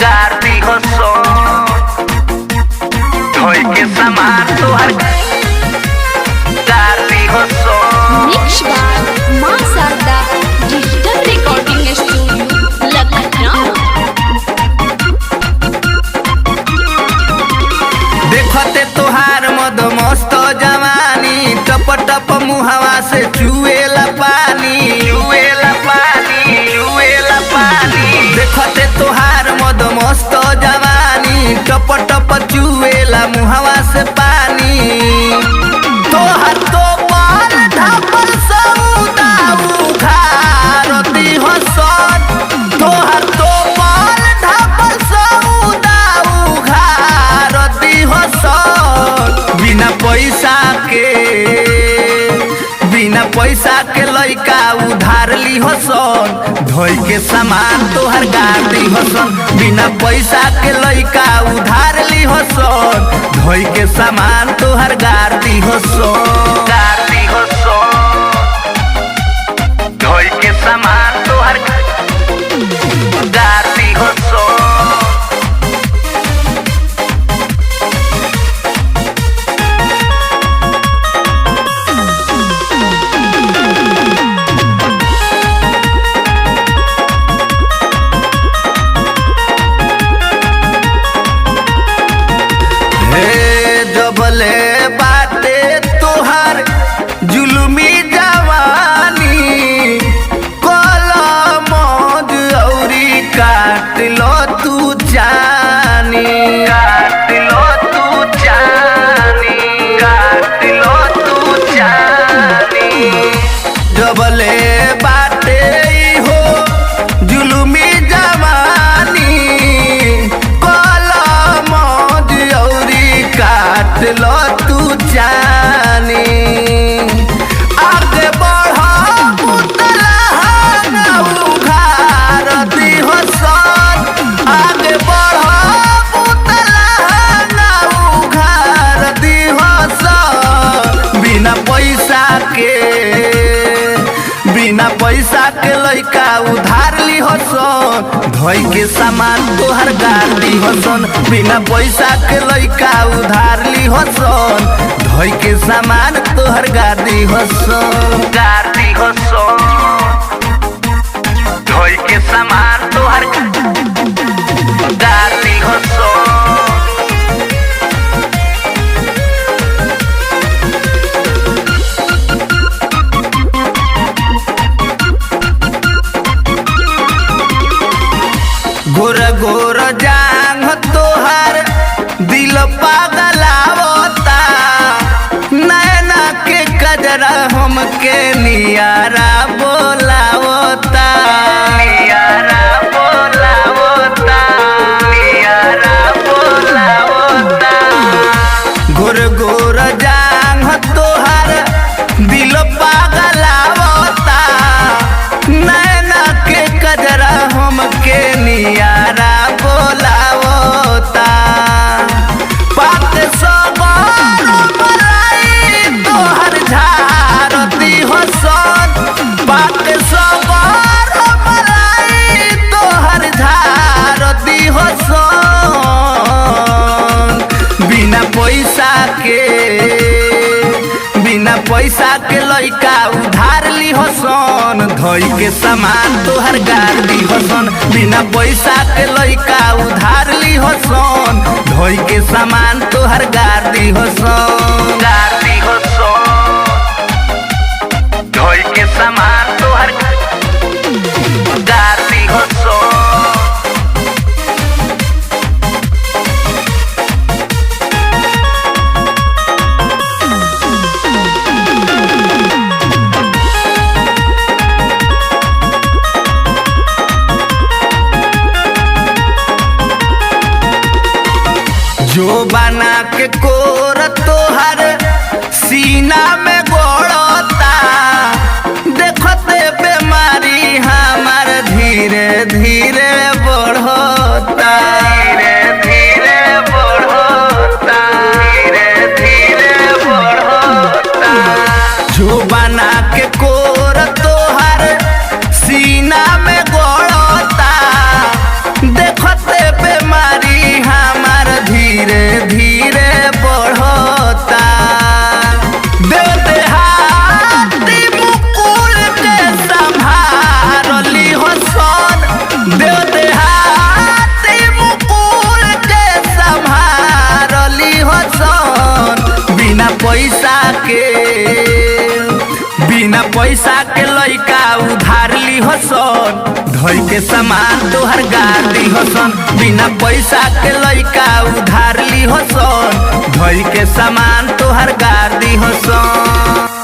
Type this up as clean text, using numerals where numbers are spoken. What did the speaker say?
गाड़ी हो सो धोई के सामान तोहर गाड़ी हो सो। Mix by Maa Sharda digital recording studio Lucknow. देखते तोहार मद मस्त जवानी टप टप मुहवा से चुएला पानी चुएला पानी चुएला पानी। देखते तोहार मद मस्त जवानी टप टप चुएला मुहवा से पानी। तोहर तो पार ढापल सौदा उखारती हो सद। तोहर तो पार ढापल सौदा उखारती हो सद। बिना पैसा के लइका उधार ली हो सन धोई के सामान तोहर गाड़ी हो सन। बिना पैसा के लइका उधार ली हो सन धोई के सामान तोहर गाड़ी हो सन गाड़ी हो सन। धोई के सामान तोहर गाड़ी हो सन। जबले बाटे तोहार जुलमी जवानी कलम औरी काट लो तू जानी काट लो तू जानी काट लो तू जानी। जबले बाटे हो जुलमी जवानी कलम औरी काट लो तू जानी। आगे बढ़ा उतला उखारती हो सन। आगे बढ़ा उतला उखारती हो सन। बिना पैसा के लइका उधार ली हो सन धोई के सामान तोहर गाड़ी हो सन। बिना पैसा के लइका उधार ली हो सन धोई के सामान तोहर गाड़ी हो सन गाड़ी हो सन। धोई के सामान तोहर गाड़ी हो सन। गोर गोर जांग तोहर दिल पागलावता। नैना के कजरा हमके नियारा बोलावता नियारा बोलावता नियारा बोलावता। गोर गोर जांग तोहर दिल पागलावता। नैना के कजरा हमके नियारा बोलावता। पात सबर मलाई तोहर झारती हो सन। पात सबर मलाई तोहर झारती हो सन। बिना पैसा के लइका उधार ली हो सन धोई के सामान तोहर गाड़ी हो सन। बिना पैसा के लइका उधार ली हो सन धोई के सामान तोहर गाड़ी हो सन गाड़ी हो सन। धोई के सामान तोहर गाड़ी हो सन। जो बना के कोर तोहर सीना में गोड़ता। देखते बीमारी हमार धीरे धीरे बढ़ता धीरे धीरे बढ़ता धीरे धीरे बढ़ता। जो बना के कोर तोहर सीना में गोड़ता। पैसा के लइका उधार ली हसन धोई के सामान तोहर गार दी हसन बिना पैसा के लइका उधार ली हसन धोई के सामान तोहर गार दी हसन।